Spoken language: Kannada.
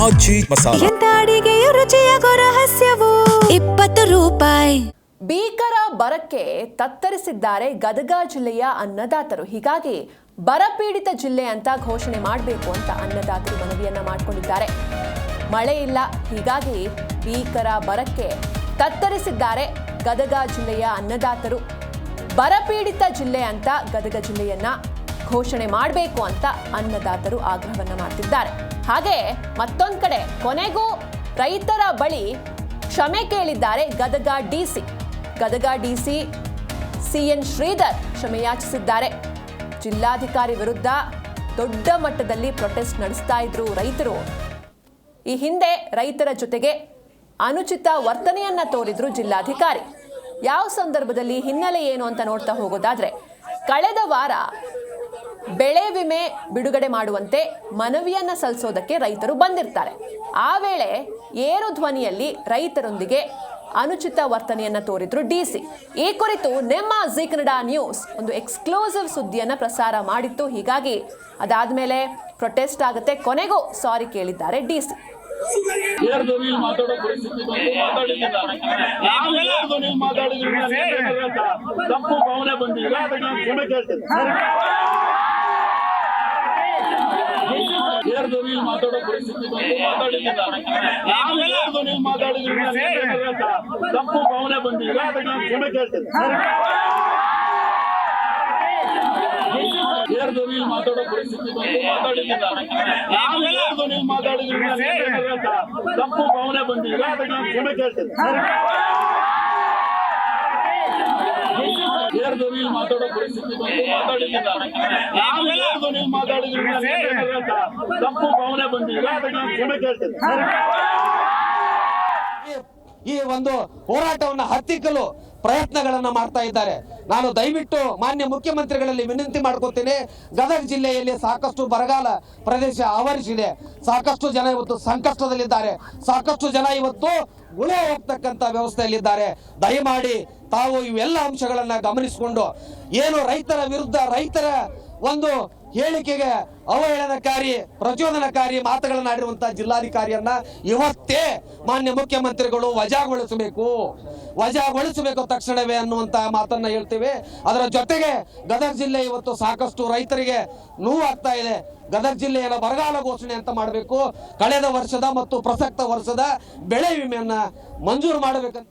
ಆಚಿ ಮಸಾಲ. ಎಂತ ಅಡಿಗೆಯ ರುಚಿಯಾಗೋ ರಹಸ್ಯವು 20 ರೂಪಾಯಿ. ಭೀಕರ ಬರಕ್ಕೆ ತತ್ತರಿಸಿದ್ದಾರೆ ಗದಗ ಜಿಲ್ಲೆಯ ಅನ್ನದಾತರು. ಹೀಗಾಗಿ ಬರಪೀಡಿತ ಜಿಲ್ಲೆ ಅಂತ ಘೋಷಣೆ ಮಾಡಬೇಕು ಅಂತ ಅನ್ನದಾತರು ಮನವಿಯನ್ನ ಮಾಡಿಕೊಂಡಿದ್ದಾರೆ. ಮಳೆ ಇಲ್ಲ, ಹೀಗಾಗಿ ಭೀಕರ ಬರಕ್ಕೆ ತತ್ತರಿಸಿದ್ದಾರೆ ಗದಗ ಜಿಲ್ಲೆಯ ಅನ್ನದಾತರು. ಬರಪೀಡಿತ ಜಿಲ್ಲೆ ಅಂತ ಗದಗ ಜಿಲ್ಲೆಯನ್ನ ಘೋಷಣೆ ಮಾಡಬೇಕು ಅಂತ ಅನ್ನದಾತರು ಆಗ್ರಹವನ್ನ ಮಾಡ್ತಿದ್ದಾರೆ. ಹಾಗೆ ಮತ್ತೊಂದು ಕಡೆ ಕೊನೆಗೂ ರೈತರ ಬಳಿ ಕ್ಷಮೆ ಕೇಳಿದ್ದಾರೆ ಗದಗ ಡಿಸಿ ಸಿಎನ್ ಶ್ರೀಧರ್ ಕ್ಷಮೆಯಾಚಿಸಿದ್ದಾರೆ. ಜಿಲ್ಲಾಧಿಕಾರಿ ವಿರುದ್ಧ ದೊಡ್ಡ ಮಟ್ಟದಲ್ಲಿ ಪ್ರೊಟೆಸ್ಟ್ ನಡೆಸ್ತಾ ಇದ್ರು ರೈತರು. ಈ ಹಿಂದೆ ರೈತರ ಜೊತೆಗೆ ಅನುಚಿತ ವರ್ತನೆಯನ್ನ ತೋರಿದ್ರು ಜಿಲ್ಲಾಧಿಕಾರಿ. ಯಾವ ಸಂದರ್ಭದಲ್ಲಿ, ಹಿನ್ನೆಲೆ ಏನು ಅಂತ ನೋಡ್ತಾ ಹೋಗೋದಾದ್ರೆ, ಕಳೆದ ವಾರ ಬೆಳೆ ವಿಮೆ ಬಿಡುಗಡೆ ಮಾಡುವಂತೆ ಮನವಿಯನ್ನ ಸಲ್ಲಿಸೋದಕ್ಕೆ ರೈತರು ಬಂದಿರ್ತಾರೆ. ಆ ವೇಳೆ ಏರು ಧ್ವನಿಯಲ್ಲಿ ರೈತರೊಂದಿಗೆ ಅನುಚಿತ ವರ್ತನೆಯನ್ನ ತೋರಿದ್ರು ಡಿಸಿ. ಈ ಕುರಿತು ನಿಮ್ಮ ಜೀ ಕನ್ನಡ ನ್ಯೂಸ್ ಒಂದು ಎಕ್ಸ್ಕ್ಲೂಸಿವ್ ಸುದ್ದಿಯನ್ನ ಪ್ರಸಾರ ಮಾಡಿತ್ತು. ಹೀಗಾಗಿ ಅದಾದ್ಮೇಲೆ ಪ್ರೊಟೆಸ್ಟ್ ಆಗುತ್ತೆ. ಕೊನೆಗೂ ಸಾರಿ ಕೇಳಿದ್ದಾರೆ ಡಿಸಿ. ತಪ್ಪು ಭಾವನೆ ಬಂದಿಲ್ಲ, ಅದಕ್ಕೆ ನಾನು ಕ್ಷಮೆ ಕೇಳ್ತೇನೆ. ಮಾತಾಡೋ ಪರಿಸ್ಥಿತಿ ಮಾತಾಡಿದ್ರೆ ತಪ್ಪು ಭಾವನೆ ಬಂದಿಲ್ಲ, ಅದಕ್ಕೆ ನಾನು ಕ್ಷಮೆ ಕೇಳ್ತೇನೆ. ಮಾತಾಡೋ ಪರಿಸ್ಥಿತಿ ಮಾತಾಡಿದ್ರೆ ತಪ್ಪು ಭಾವನೆ ಬಂದಿಲ್ಲ, ಅದಕ್ಕೆ ನಾನು ಕ್ಷಮೆ ಕೇಳ್ತೇನೆ. ಮಾತಾಡೋ ಪರಿಸ್ಥಿತಿ ಮಾತಾಡಿದ್ರೆ ತಪ್ಪು ಭಾವನೆ ಬಂದಿಲ್ಲ, ಅದಕ್ಕೆ ನಾನು ಕ್ಷಮೆ ಕೇಳ್ತೇನೆ. ಈ ಒಂದು ಹೋರಾಟವನ್ನು ಹತ್ತಿಕ್ಕಲು ಪ್ರಯತ್ನಗಳನ್ನ ಮಾಡ್ತಾ ಇದ್ದಾರೆ. ನಾನು ದಯವಿಟ್ಟು ಮಾನ್ಯ ಮುಖ್ಯಮಂತ್ರಿಗಳಲ್ಲಿ ವಿನಂತಿ ಮಾಡ್ಕೊತೀನಿ. ಗದಗ ಜಿಲ್ಲೆಯಲ್ಲಿ ಸಾಕಷ್ಟು ಬರಗಾಲ ಪ್ರದೇಶ ಆವರಿಸಿದೆ. ಸಾಕಷ್ಟು ಜನ ಇವತ್ತು ಸಂಕಷ್ಟದಲ್ಲಿದ್ದಾರೆ. ಸಾಕಷ್ಟು ಜನ ಇವತ್ತು ಗುಳೆ ಹೋಗ್ತಕ್ಕಂಥ ವ್ಯವಸ್ಥೆಯಲ್ಲಿದ್ದಾರೆ. ದಯಮಾಡಿ ತಾವು ಇವೆಲ್ಲ ಅಂಶಗಳನ್ನ ಗಮನಿಸಿಕೊಂಡು ಏನು ರೈತರ ವಿರುದ್ಧ, ರೈತರ ಒಂದು ಹೇಳಿಕೆಗೆ ಅವಹೇಳನಕಾರಿ, ಪ್ರಚೋದನಕಾರಿ ಮಾತುಗಳನ್ನಾಡಿರುವಂತಹ ಜಿಲ್ಲಾಧಿಕಾರಿಯನ್ನ ಇವತ್ತೇ ಮಾನ್ಯ ಮುಖ್ಯಮಂತ್ರಿಗಳು ವಜಾಗೊಳಿಸಬೇಕು ತಕ್ಷಣವೇ ಅನ್ನುವಂತಹ ಮಾತನ್ನ ಹೇಳ್ತೇವೆ. ಅದರ ಜೊತೆಗೆ ಗದಗ ಜಿಲ್ಲೆ ಇವತ್ತು ಸಾಕಷ್ಟು ರೈತರಿಗೆ ನೋವಾಗ್ತಾ ಇದೆ. ಗದಗ ಜಿಲ್ಲೆಯನ್ನು ಬರಗಾಲ ಘೋಷಣೆ ಅಂತ ಮಾಡಬೇಕು. ಕಳೆದ ವರ್ಷದ ಮತ್ತು ಪ್ರಸಕ್ತ ವರ್ಷದ ಬೆಳೆ ವಿಮೆಯನ್ನ ಮಂಜೂರು ಮಾಡಬೇಕಂತ